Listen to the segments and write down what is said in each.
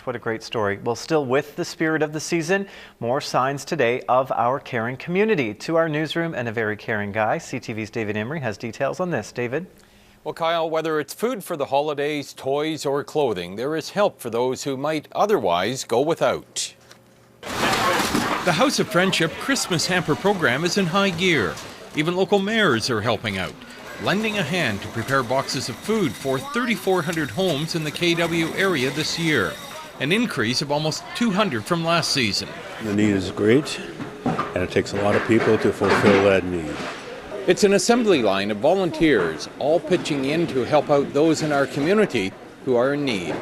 what a great story. Well, still with the spirit of the season, more signs today of our caring community. To our newsroom, and a very caring guy, CTV's David Emery has details on this. David? Well, Kyle, whether it's food for the holidays, toys, or clothing, there is help for those who might otherwise go without. The House of Friendship Christmas Hamper program is in high gear. Even local mayors are helping out, lending a hand to prepare boxes of food for 3,400 homes in the KW area this year, an increase of almost 200 from last season. The need is great, and it takes a lot of people to fulfill that need. It's an assembly line of volunteers, all pitching in to help out those in our community who are in need.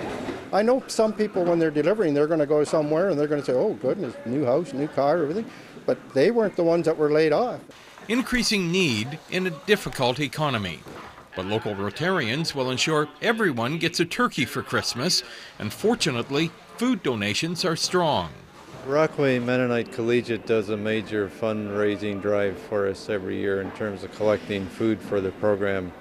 I know some people, when they're delivering, they're going to go somewhere and they're going to say, oh goodness, new house, new car, everything, but they weren't the ones that were laid off. Increasing need in a difficult economy. But local Rotarians will ensure everyone gets a turkey for Christmas, and fortunately, food donations are strong. Rockaway Mennonite Collegiate does a major fundraising drive for us every year in terms of collecting food for the program.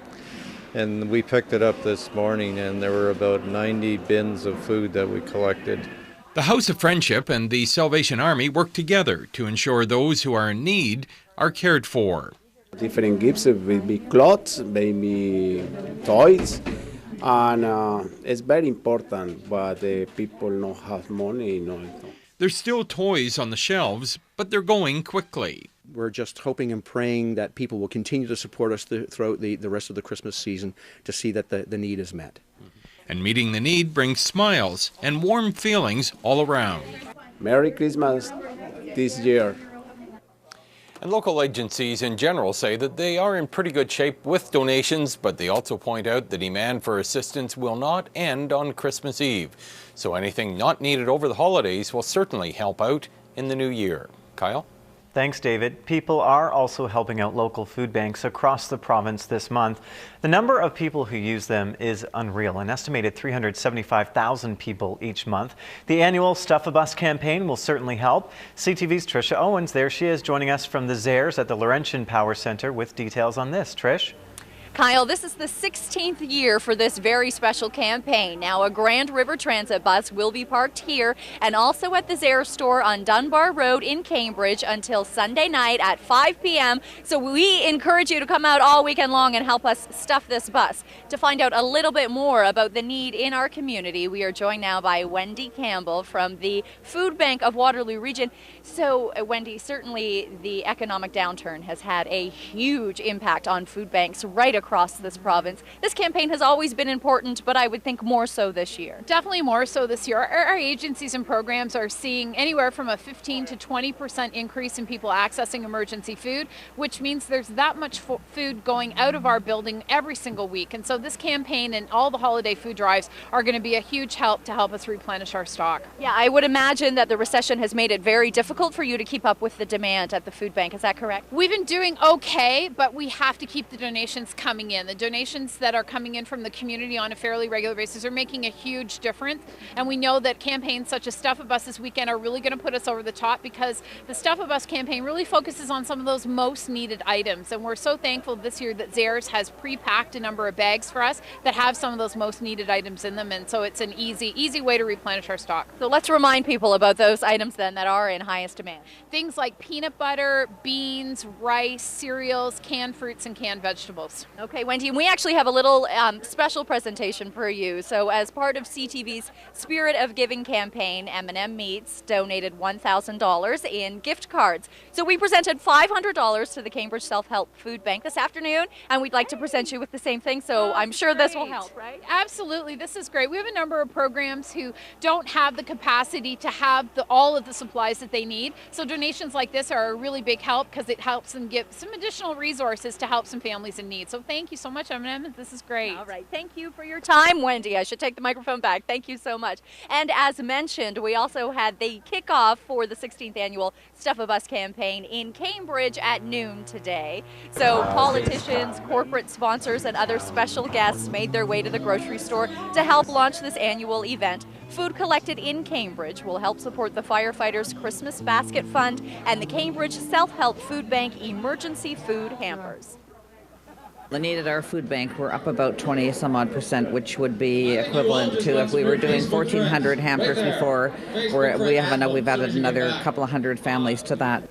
And we picked it up this morning, and there were about 90 bins of food that we collected. The House of Friendship and the Salvation Army work together to ensure those who are in need are cared for. Different gifts will be clothes, maybe toys, and it's very important, but people don't have money. There's still toys on the shelves, but they're going quickly. We're just hoping and praying that people will continue to support us throughout the rest of the Christmas season to see that the need is met. And meeting the need brings smiles and warm feelings all around. Merry Christmas this year. And local agencies in general say that they are in pretty good shape with donations, but they also point out the demand for assistance will not end on Christmas Eve. So anything not needed over the holidays will certainly help out in the new year. Kyle? Thanks, David. People are also helping out local food banks across the province this month. The number of people who use them is unreal, an estimated 375,000 people each month. The annual Stuff a Bus campaign will certainly help. CTV's Tricia Owens, there she is, joining us from the Zares at the Laurentian Power Centre with details on this. Trish? Kyle, this is the 16th year for this very special campaign. Now, a Grand River Transit bus will be parked here and also at the Zares store on Dunbar Road in Cambridge until Sunday night at 5 p.m. So we encourage you to come out all weekend long and help us stuff this bus. To find out a little bit more about the need in our community, we are joined now by Wendy Campbell from the Food Bank of Waterloo Region. So, Wendy, certainly the economic downturn has had a huge impact on food banks right across this province. This campaign has always been important, but I would think more so this year. Definitely more so this year. Our agencies and programs are seeing anywhere from a 15 to 20% increase in people accessing emergency food, which means there's that much food going out of our building every single week. And so this campaign and all the holiday food drives are going to be a huge help to help us replenish our stock. Yeah, I would imagine that the recession has made it very difficult for you to keep up with the demand at the food bank. Is that correct? We've been doing okay, but we have to keep the donations coming in. The donations that are coming in from the community on a fairly regular basis are making a huge difference. And we know that campaigns such as Stuff a Bus this weekend are really going to put us over the top, because the Stuff a Bus campaign really focuses on some of those most needed items. And we're so thankful this year that Zares has pre-packed a number of bags for us that have some of those most needed items in them. And so it's an easy way to replenish our stock. So let's remind people about those items then that are in highest demand. Things like peanut butter, beans, rice, cereals, canned fruits, and canned vegetables. Okay, Wendy, and we actually have a little special presentation for you. So as part of CTV's Spirit of Giving campaign, M&M Meats donated $1,000 in gift cards. So we presented $500 to the Cambridge Self-Help Food Bank this afternoon, and we'd like to present you with the same thing. So I'm sure this will help, right? Absolutely, this is great. We have a number of programs who don't have the capacity to have all of the supplies that they need. So donations like this are a really big help, because it helps them get some additional resources to help some families in need. So thank you so much, M&M. This is great. All right. Thank you for your time, Wendy. I should take the microphone back. Thank you so much. And as mentioned, we also had the kickoff for the 16th annual Stuff a Bus campaign in Cambridge at noon today. So politicians, corporate sponsors, and other special guests made their way to the grocery store to help launch this annual event. Food collected in Cambridge will help support the firefighters' Christmas Basket Fund and the Cambridge Self-Help Food Bank Emergency Food Hampers. The need at our food bank, we're up about 20 some odd %, which would be equivalent to if we were doing 1,400 hampers before. We've added another couple of hundred families to that.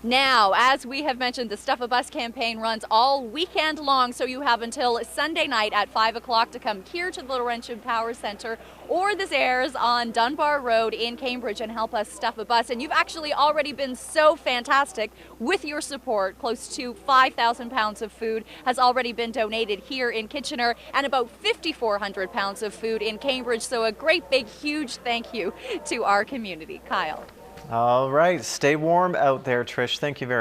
Now, as we have mentioned, the Stuff a Bus campaign runs all weekend long, so you have until Sunday night at 5 o'clock to come here to the Laurentian Power Centre or the Zares on Dunbar Road in Cambridge and help us stuff a bus. And you've actually already been so fantastic with your support. Close to 5,000 pounds of food has already been donated here in Kitchener and about 5,400 pounds of food in Cambridge. So a great big huge thank you to our community. Kyle. All right, stay warm out there, Trish. Thank you very much.